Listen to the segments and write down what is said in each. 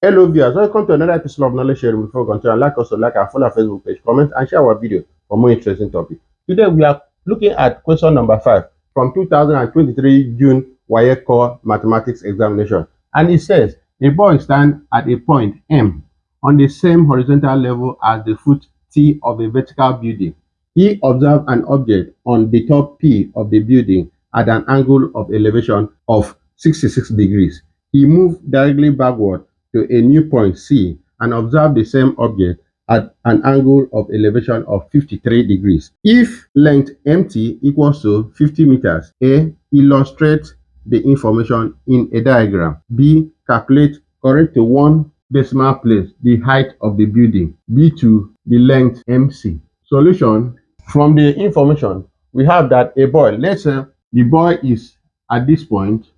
Hello viewers, welcome to another episode of Knowledge Sharing. Before we continue, like us to like and follow our Facebook page, comment and share our video for more interesting topics. Today we are looking at question number 5 from 2023 June Waec Core Mathematics Examination. And it says, a boy stands at a point M on the same horizontal level as the foot T of a vertical building. He observed an object on the top P of the building at an angle of elevation of 66 degrees. He moved directly backward to a new point C and observe the same object at an angle of elevation of 53 degrees. If length MT equals to 50 meters, A, illustrate the information in a diagram. B, calculate correct to one decimal place the height of the building. B2, the length MC. Solution: from the information, we have that a boy, let's say the boy is at this point,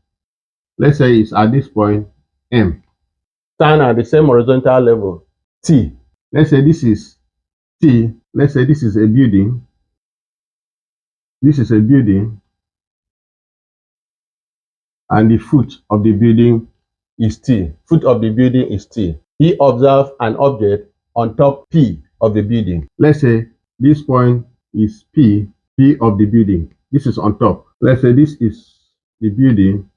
let's say it's at this point M, stand at the same horizontal level T. Let's say this is T. Let's say this is a building. This is a building, and the foot of the building is T. Foot of the building is T. He observed an object on top P of the building. Let's say this point is P of the building. This is on top. Let's say this is the building,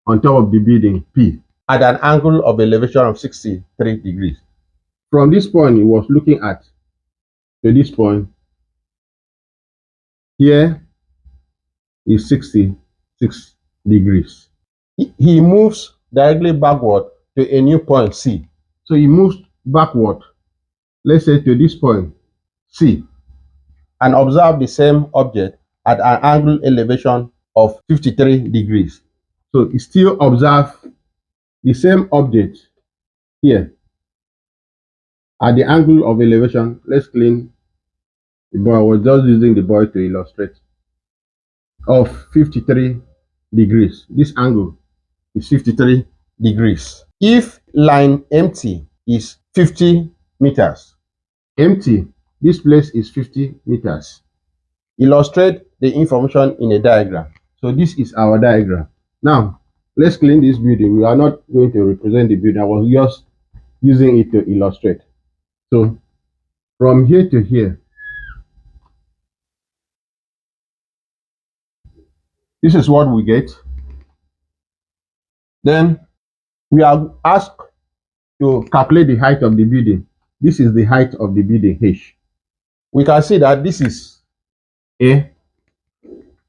on top of the building P, at an angle of elevation of 63 degrees. From this point he was looking at to this point, here is 66 degrees. He moves directly backward to a new point C. So he moves backward, let's say to this point C, and observe the same object at an angle elevation of 53 degrees. So he still observe the same object here at the angle of elevation. Let's clean the boy. I was just using the boy to illustrate, of 53 degrees. This angle is 53 degrees. If line MT is 50 meters, MT, this place is 50 meters. Illustrate the information in a diagram. So this is our diagram. Now, let's clean this building. We are not going to represent the building. I was just using it to illustrate. So from here to here, this is what we get. Then we are asked to calculate the height of the building. This is the height of the building H. We can see that this is A.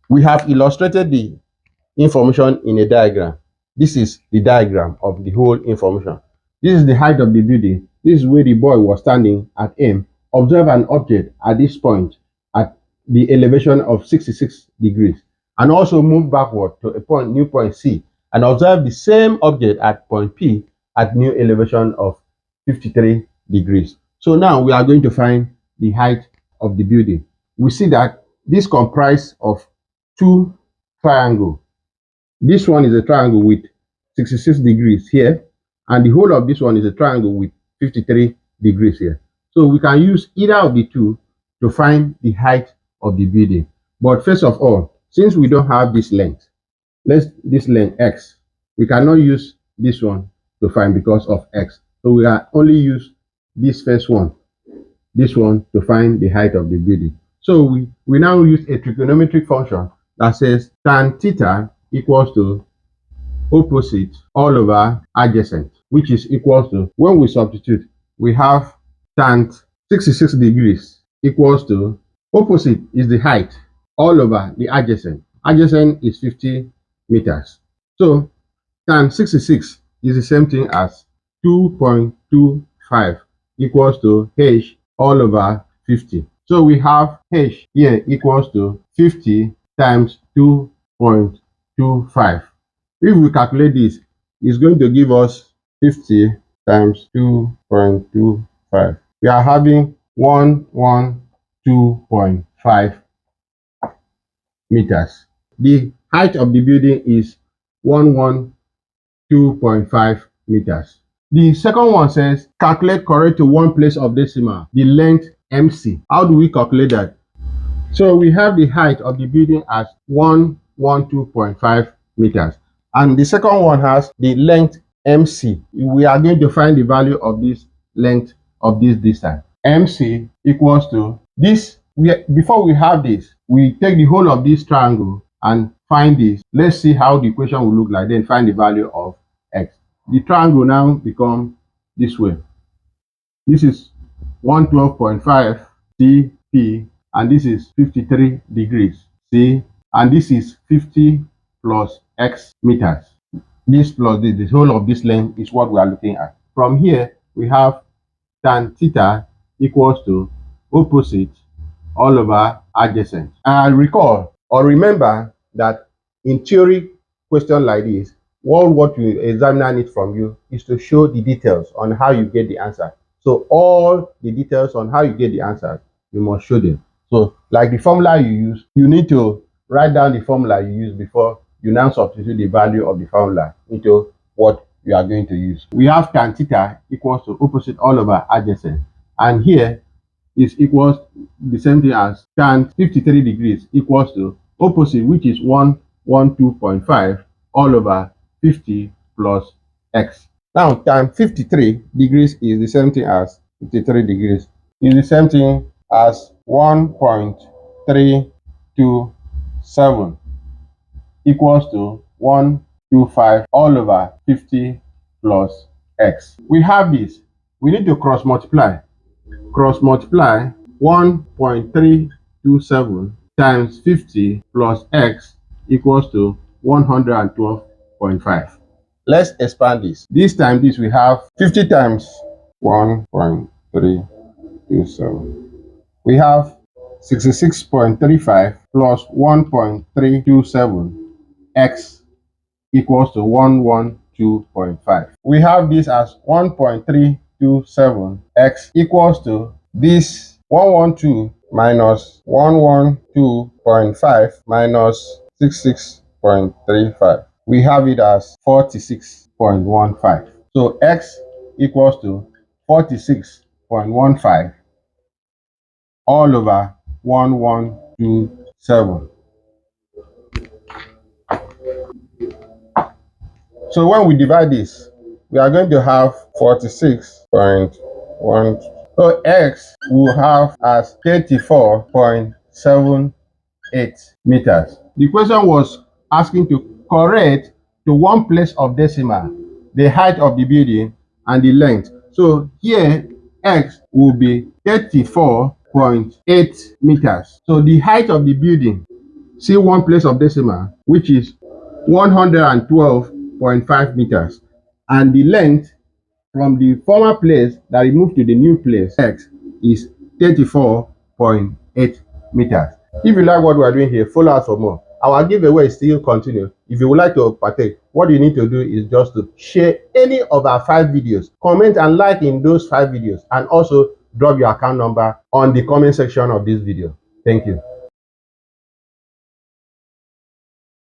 We have illustrated the information in a diagram. This is the diagram of the whole information. This is the height of the building. This is where the boy was standing at M. Observe an object at this point at the elevation of 66 degrees, and also move backward to a new point C, and observe the same object at point P at new elevation of 53 degrees. So now we are going to find the height of the building. We see that this comprises of two triangles. This one is a triangle with 66 degrees here, and the whole of this one is a triangle with 53 degrees here. So we can use either of the two to find the height of the building. But first of all, since we don't have this length, this length X, we cannot use this one to find because of X. So we can only use this first one, this one, to find the height of the building. So we now use a trigonometric function that says tan theta equals to opposite all over adjacent, which is equals to, when we substitute, we have tan 66 degrees equals to, opposite is the height, all over the adjacent. Adjacent is 50 meters. So tan 66 is the same thing as 2.25 equals to H all over 50. So we have H here equals to 50 times 2.25. If we calculate this, it's going to give us 50 times 2.25. We are having 112.5 meters. The height of the building is 112.5 meters. The second one says calculate correct to one place of decimal the length MC. How do we calculate that? So we have the height of the building as 112.5 meters, and the second one has the length MC. We are going to find the value of this length of this distance. MC equals to this. Before we have this, we take the whole of this triangle and find this. Let's see how the equation will look like, then find the value of x. The triangle now becomes this way. This is 112.5 CP, and this is 53 degrees C, and this is 50 plus x meters. This plus this, the whole of this length is what we are looking at. From here, we have tan theta equals to opposite all over adjacent. And recall or remember that in theory question like this, what your examiner needs from you is to show the details on how you get the answer. So all the details on how you get the answer, you must show them. So like the formula you use, you need to write down the formula you use before you now substitute the value of the formula into what you are going to use. We have tan theta equals to opposite all over adjacent, and here is equals the same thing as tan 53 degrees equals to opposite, which is 112.5 all over 50 plus x. Now tan 53 degrees is the same thing as 53 degrees, is the same thing as 1.327 equals to 125 all over 50 plus x. We have this. We need to cross multiply. Cross multiply 1.327 times 50 plus x equals to 112.5. Let's expand this. This time this we have 50 times 1.327. We have 66.35 plus 1.327 x equals to 112.5. We have this as 1.327 x equals to this 112 minus 112.5 minus 66.35. We have it as 46.15. So x equals to 46.15 all over 1127. So when we divide this, we are going to have 46.1. So x will have as 34.78 meters. The question was asking to correct to one place of decimal the height of the building and the length. So here x will be 34.8 meters. So the height of the building, see one place of decimal, which is 112.5 meters, and the length from the former place that we moved to the new place x is 34.8 meters. If you like what we are doing here, follow us for more. Our giveaway still continue. If you would like to partake, what you need to do is just to share any of our 5 videos, comment and like in those 5 videos, and also drop your account number on the comment section of this video. Thank you.